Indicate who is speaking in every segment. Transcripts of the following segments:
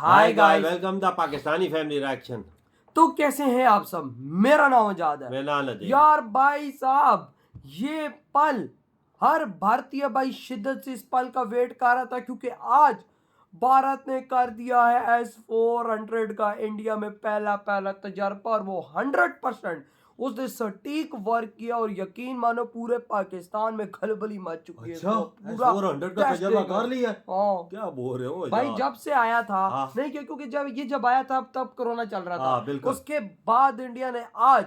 Speaker 1: Hi guys,
Speaker 2: welcome the Pakistani family reaction.
Speaker 1: तो कैसे हैं आप सब। मेरा नाम आजाद है।
Speaker 2: मेरा नाम है
Speaker 1: यार भाई साहब, ये पल हर भारतीय भाई शिद्दत से इस पल का वेट कर रहा था, क्योंकि आज भारत ने कर दिया है S-400 का इंडिया में पहला तजर्बा, और वो 100% उसने सटीक वर्क किया और यकीन मानो पूरे पाकिस्तान में खलबली मच चुकी है।
Speaker 2: अच्छा,
Speaker 1: पूरा
Speaker 2: S-400 का तजर्बा कर लिया।
Speaker 1: हाँ,
Speaker 2: क्या बोल रहे हो
Speaker 1: भाई
Speaker 2: यार?
Speaker 1: जब से आया था।
Speaker 2: हाँ।
Speaker 1: नहीं, क्योंकि जब आया था तब कोरोना चल रहा था।
Speaker 2: बिल्कुल।
Speaker 1: उसके बाद इंडिया ने आज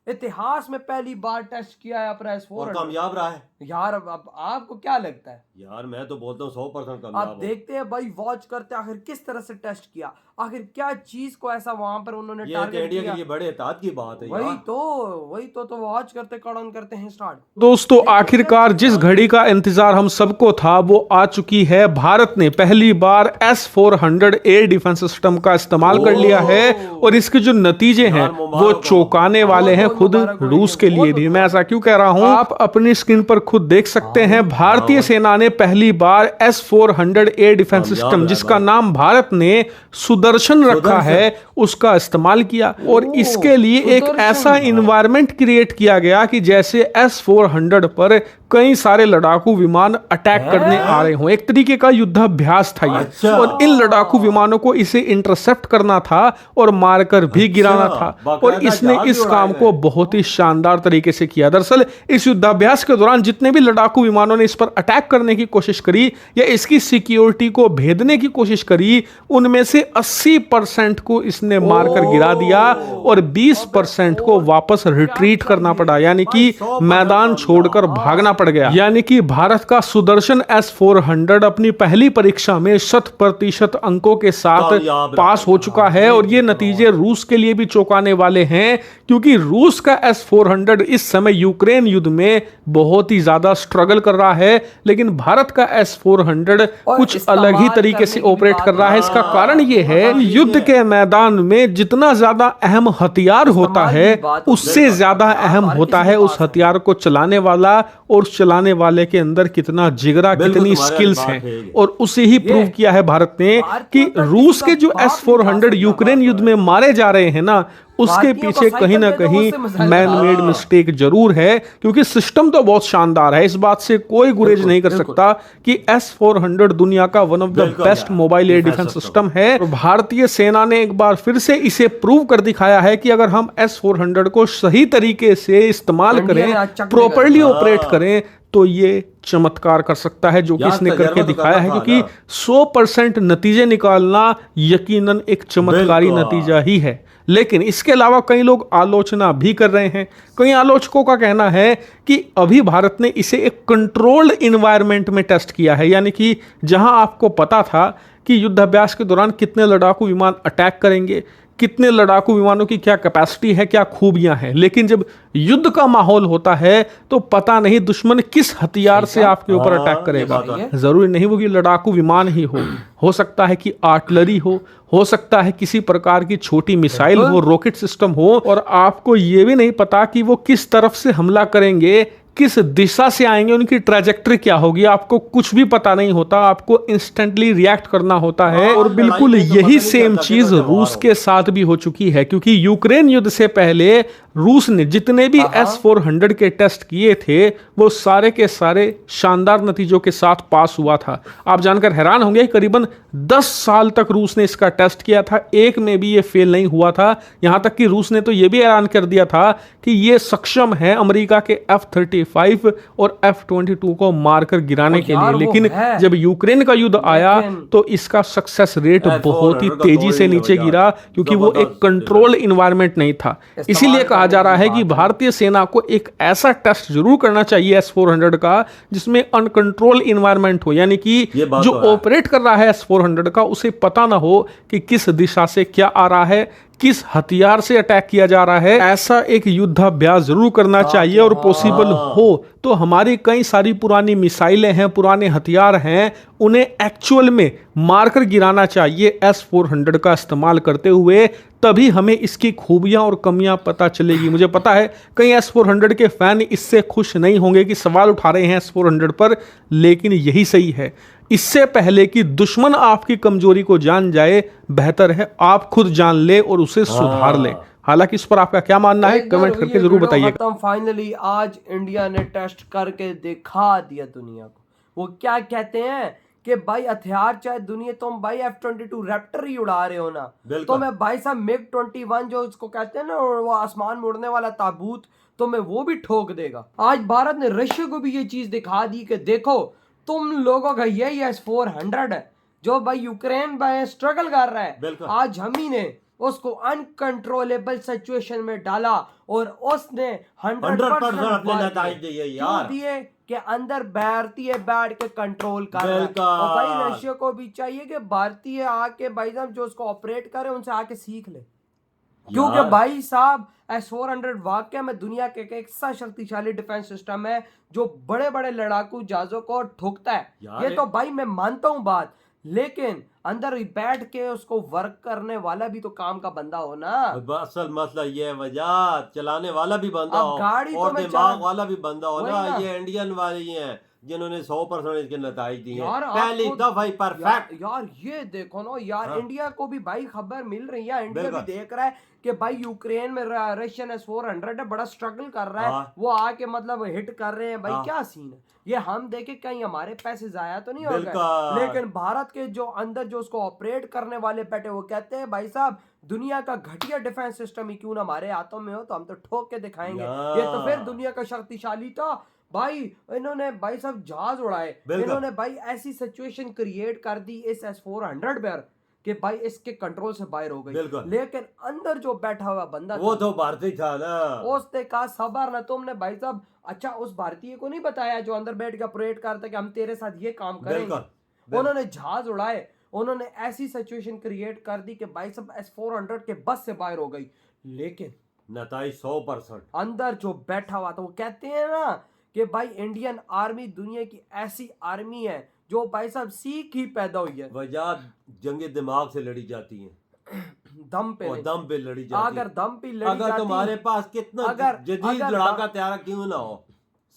Speaker 1: इतिहास में पहली बार टेस्ट किया है अपना S-400
Speaker 2: और कामयाब रहा है।
Speaker 1: यार अब आपको क्या लगता है?
Speaker 2: यार मैं तो बोलता हूँ 100% कामयाब
Speaker 1: आप देखते हैं भाई, वॉच करते हैं आखिर किस तरह से टेस्ट किया, आखिर क्या चीज को ऐसा वहां पर उन्होंने टारगेट
Speaker 2: इंडिया
Speaker 1: किया।
Speaker 2: के लिए बड़े एहतियात की बात है।
Speaker 1: वही तो वॉच करते कड़न करते हैं स्टार्ट।
Speaker 3: दोस्तों, आखिरकार जिस घड़ी का इंतजार हम सबको था वो आ चुकी है। भारत ने पहली बार S-400 एयर डिफेंस सिस्टम का इस्तेमाल कर लिया है और इसके जो नतीजे हैं वो चौंकाने वाले हैं, खुद रूस के लिए भी। मैं ऐसा क्यों कह रहा हूं, आप अपनी स्क्रीन पर खुद देख सकते हैं। भारतीय सेना ने पहली बार S-400 एयर डिफेंस सिस्टम, जिसका नाम भारत ने सुदर्शन रखा है, उसका इस्तेमाल किया। और इसके लिए एक ऐसा इन्वायरमेंट क्रिएट किया गया कि जैसे S-400 पर कई सारे लड़ाकू विमान अटैक करने आ रहे हों। एक तरीके का युद्धाभ्यास था ये।
Speaker 2: अच्छा।
Speaker 3: और इन लड़ाकू विमानों को इसे इंटरसेप्ट करना था और मारकर भी गिराना था। और इसने इस काम को बहुत ही शानदार तरीके से किया। दरअसल इस युद्धाभ्यास के दौरान जितने भी लड़ाकू विमानों ने इस पर अटैक करने की कोशिश करी या इसकी सिक्योरिटी को भेदने की कोशिश करी, उनमें से 80% को इसने मारकर गिरा दिया और 20% को वापस रिट्रीट करना पड़ा, यानी कि मैदान छोड़कर भागना पड़ गया। यानी कि भारत का सुदर्शन S-400 अपनी पहली परीक्षा में 100% अंकों के साथ पास हो चुका है। और ये नतीजे रूस के लिए भी चौंकाने वाले हैं, क्योंकि रूस का S-400 इस समय यूक्रेन युद्ध में बहुत ही ज्यादा स्ट्रगल कर रहा है, लेकिन भारत का S-400 कुछ अलग ही तरीके से ऑपरेट कर रहा है। इसका कारण ये है, युद्ध के मैदान में जितना ज्यादा अहम हथियार होता है, उससे ज्यादा अहम होता है उस हथियार को चलाने वाला और चलाने वाले के अंदर कितना जिगरा, कितनी स्किल्स हैं। और उसे ही प्रूव किया है भारत ने कि रूस के जो S-400 यूक्रेन युद्ध में मारे जा रहे हैं ना, उसके पीछे कहीं ना कहीं मैन मेड मिस्टेक जरूर है, क्योंकि सिस्टम तो बहुत शानदार है। इस बात से कोई गुरेज नहीं कर सकता कि S-400 दुनिया का one of the best mobile air defence system है। और भारतीय सेना ने एक बार फिर से इसे प्रूव कर दिखाया है कि अगर हम S-400 को सही तरीके से इस्तेमाल करें, प्रॉपरली ऑपरेट करें, तो ये चमत्कार कर सकता है, जो कि इसने करके दिखाया है। क्योंकि 100% नतीजे निकालना यकीनन एक चमत्कारी नतीजा ही है। लेकिन इसके अलावा कई लोग आलोचना भी कर रहे हैं। कई आलोचकों का कहना है कि अभी भारत ने इसे एक कंट्रोल्ड इन्वायरमेंट में टेस्ट किया है, यानी कि जहां आपको पता था कि युद्धाभ्यास के दौरान कितने लड़ाकू विमान अटैक करेंगे, कितने लड़ाकू विमानों की क्या कैपेसिटी है, क्या खूबियां हैं, लेकिन जब युद्ध का माहौल होता है तो पता नहीं दुश्मन किस हथियार से आपके ऊपर अटैक करेगा। जरूरी नहीं वो कि लड़ाकू विमान ही हो सकता है कि आर्टिलरी हो सकता है किसी प्रकार की छोटी मिसाइल हो, रॉकेट सिस्टम हो, और आपको ये भी नहीं पता कि वो किस तरफ से हमला करेंगे, किस दिशा से आएंगे, उनकी ट्रैजेक्टरी क्या होगी, आपको कुछ भी पता नहीं होता। आपको इंस्टेंटली रिएक्ट करना होता है। और बिल्कुल यही सेम चीज रूस के साथ भी हो चुकी है, क्योंकि यूक्रेन युद्ध से पहले रूस ने जितने भी S-400 के टेस्ट किए थे, वो सारे के सारे शानदार नतीजों के साथ पास हुआ था। आप जानकर हैरान होंगे, करीबन 10 साल तक रूस ने इसका टेस्ट किया था, एक में भी ये फेल नहीं हुआ था। यहां तक कि रूस ने तो ये भी ऐलान कर दिया था कि ये सक्षम है अमेरिका के F-35 और F-22 को मारकर गिराने के लिए। लेकिन जब यूक्रेन का युद्ध आया तो इसका सक्सेस रेट बहुत ही तेजी से नीचे गिरा, क्योंकि वो एक कंट्रोल इन्वायरमेंट नहीं था। इसीलिए कहा जा रहा है कि भारतीय सेना को एक ऐसा टेस्ट जरूर करना चाहिए S-400 का, जिसमें अनकंट्रोल इन्वायरमेंट हो, यानी कि जो ऑपरेट कर रहा है S-400 का, उसे पता ना हो कि किस दिशा से क्या आ रहा है, किस हथियार से अटैक किया जा रहा है। ऐसा एक युद्धाभ्यास जरूर करना चाहिए। और पॉसिबल हो तो हमारी कई सारी पुरानी मिसाइलें हैं, पुराने हथियार हैं, उन्हें एक्चुअल में मारकर गिराना चाहिए S-400 का इस्तेमाल करते हुए। तभी हमें इसकी खूबियां और कमियां पता चलेगी। मुझे पता है कई S-400 के फैन इससे खुश नहीं होंगे कि सवाल उठा रहे हैं S-400 पर, लेकिन यही सही है। इससे पहले कि दुश्मन आपकी कमजोरी को जान जाए, बेहतर है आप खुद जान ले और उसे सुधार ले। हालांकि इस पर आपका क्या मानना है, कमेंट करके जरूर बताइए।
Speaker 1: फाइनली आज इंडिया ने टेस्ट करके दिखा दिया दुनिया को। वो क्या कहते हैं कि भाई हथियार चाहे दुनिया, तुम भाई F-22 रैप्टर ही उड़ा रहे हो ना, तो मैं भाई साहब MiG-21 जो इसको कहते हैं ना, वो आसमान में उड़ने वाला ताबूत, तो मैं वो भी ठोक देगा। आज भारत ने रशिया को भी ये चीज दिखा दी कि देखो तुम लोगों का यही S-400 है जो भाई यूक्रेन में स्ट्रगल कर रहा है, आज हम ही ने उसको अनकंट्रोलेबल सिचुएशन में डाला और उसने 100% दिए कि अंदर भारतीय बैठ के कंट्रोल कर रहा है। और भाई रशिया को भी चाहिए कि भारतीय आके भाई साहब जो उसको ऑपरेट करे उनसे आके सीख ले, क्योंकि भाई साहब S-400 वाकई में दुनिया के एक ऐसा शक्तिशाली डिफेंस सिस्टम है जो बड़े बड़े लड़ाकू जहाजों को ठोकता है। ये तो भाई मैं मानता हूं बात, लेकिन अंदर बैठ के उसको वर्क करने वाला भी तो काम का बंदा हो ना।
Speaker 2: असल मसला ये है वजह, चलाने वाला भी बंदा हो
Speaker 1: गाड़ी
Speaker 2: और
Speaker 1: तो
Speaker 2: दिमाग वाला भी बंदा हो ना। ये इंडियन वाले ही हैं जिन्होंने 100% इसके नताइज दिए हैं, पहली दफा ही परफेक्ट।
Speaker 1: यार ये देखो ना यार, इंडिया को भी भाई खबर मिल रही है, इंडिया भी देख रहा है कि भाई यूक्रेन में रशियन S-400 है, बड़ा स्ट्रगल कर रहा है, वो आके मतलब हिट कर रहे हैं। भाई क्या सीन है ये, हम देखे कहीं हमारे पैसे जाया तो नहीं हो गए। लेकिन भारत के जो अंदर जो उसको ऑपरेट करने वाले बैठे, वो कहते हैं भाई साहब दुनिया का घटिया डिफेंस सिस्टम ही क्यों ना हमारे हाथों में हो, तो हम तो ठोक के दिखाएंगे। ये तो फिर दुनिया का शक्तिशाली था भाई। इन्होंने भाई साहब जहाज उड़ाए, इन्होंने भाई ऐसी सिचुएशन क्रिएट कर दी इस S-400 पर कि भाई इसके कंट्रोल से बाहर हो गई। लेकिन अंदर जो बैठा हुआ बंदा
Speaker 2: वो तो भारतीय था ना,
Speaker 1: उसने कहा सबर ना, तुमने भाई साहब अच्छा उस भारतीय को नहीं बताया जो अंदर बैठ के ऑपरेट करता कि हम तेरे साथ ये काम करेंगे। उन्होंने जहाज उड़ाए, उन्होंने ऐसी सिचुएशन क्रिएट कर दी कि भाई साहब S-400 के बस से बाहर हो गई। लेकिन
Speaker 2: नताइज 100%
Speaker 1: अंदर जो बैठा हुआ था, वो कहते हैं ना कि भाई इंडियन आर्मी दुनिया की ऐसी आर्मी है जो भाई साहब सीख ही पैदा हुई है।
Speaker 2: वजह जंगे दिमाग से लड़ी जाती हैं,
Speaker 1: दम पे
Speaker 2: लड़ी जाती है।
Speaker 1: अगर दम पे लड़ी
Speaker 2: अगर तुम्हारे पास कितना जदीद लड़ाका तैयार क्यों ना हो,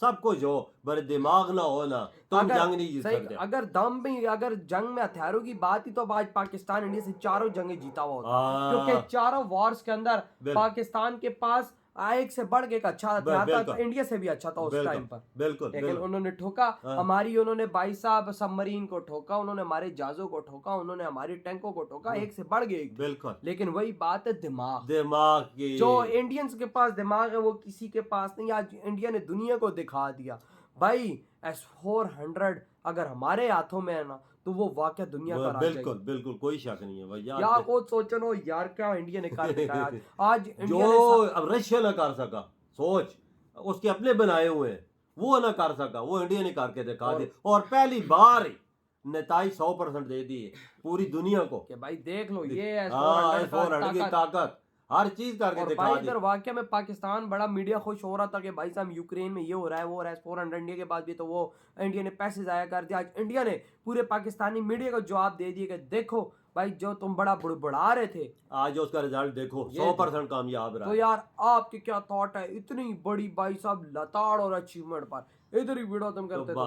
Speaker 2: सब कुछ हो, बड़े दिमाग ना हो ना, तुम जंग नहीं जीत सकते।
Speaker 1: अगर दम में, अगर जंग में हथियारों की बात ही, तो आज पाकिस्तान इंडिया से चारों जंगें जीता हुआ होता, क्योंकि चारों वॉर्स के अंदर पाकिस्तान के पास एक से बढ़ के एक अच्छा हथियार था, तो इंडिया से भी अच्छा था उस टाइम पर। लेकिन उन्होंने ठोका हमारी, उन्होंने भाई साहब सबमरीन को ठोका, उन्होंने हमारे जहाजों को ठोका, उन्होंने हमारी टैंकों को ठोका, एक से बढ़ गए। लेकिन वही बात है दिमाग की, जो इंडियंस के पास दिमाग है वो किसी के पास नहीं। आज इंडिया ने दुनिया को दिखा दिया भाई S-400 अगर हमारे हाथों में है ना, तो वो वाकई दुनिया का राज है।
Speaker 2: बिल्कुल कोई शक नहीं है भाई
Speaker 1: यार वो सोचो ना यार, क्या इंडिया ने कर दिखाया आज
Speaker 2: जो अब रशिया ना कर सका, सोच उसके अपने बनाए हुए हैं, वो ना कर सका, वो इंडिया ने करके दिखा दिया। और पहली बार नताइज 100% दे दिए पूरी दुनिया को कि
Speaker 1: भाई देख लो ये
Speaker 2: S-400 की ताकत, हर चीज करके दिखा दी।
Speaker 1: इधर वाकई में पाकिस्तान बड़ा मीडिया खुश हो रहा था कि भाई साहब यूक्रेन में ये हो रहा है, वो हो रहा है। S-400 इंडिया के बाद भी तो वो इंडिया ने पैसे जाया कर दिया। आज इंडिया ने पूरे पाकिस्तानी मीडिया को जवाब दे दिया कि देखो भाई जो तुम बड़ा बुड़बुड़ा रहे थे,
Speaker 2: आज उसका रिजल्ट देखो 100% कामयाब रहा।
Speaker 1: तो यार आपके क्या थॉट है इतनी बड़ी भाई साहब लताड़ और अचीवमेंट पर? इधर ही वीडियो तुम करते तो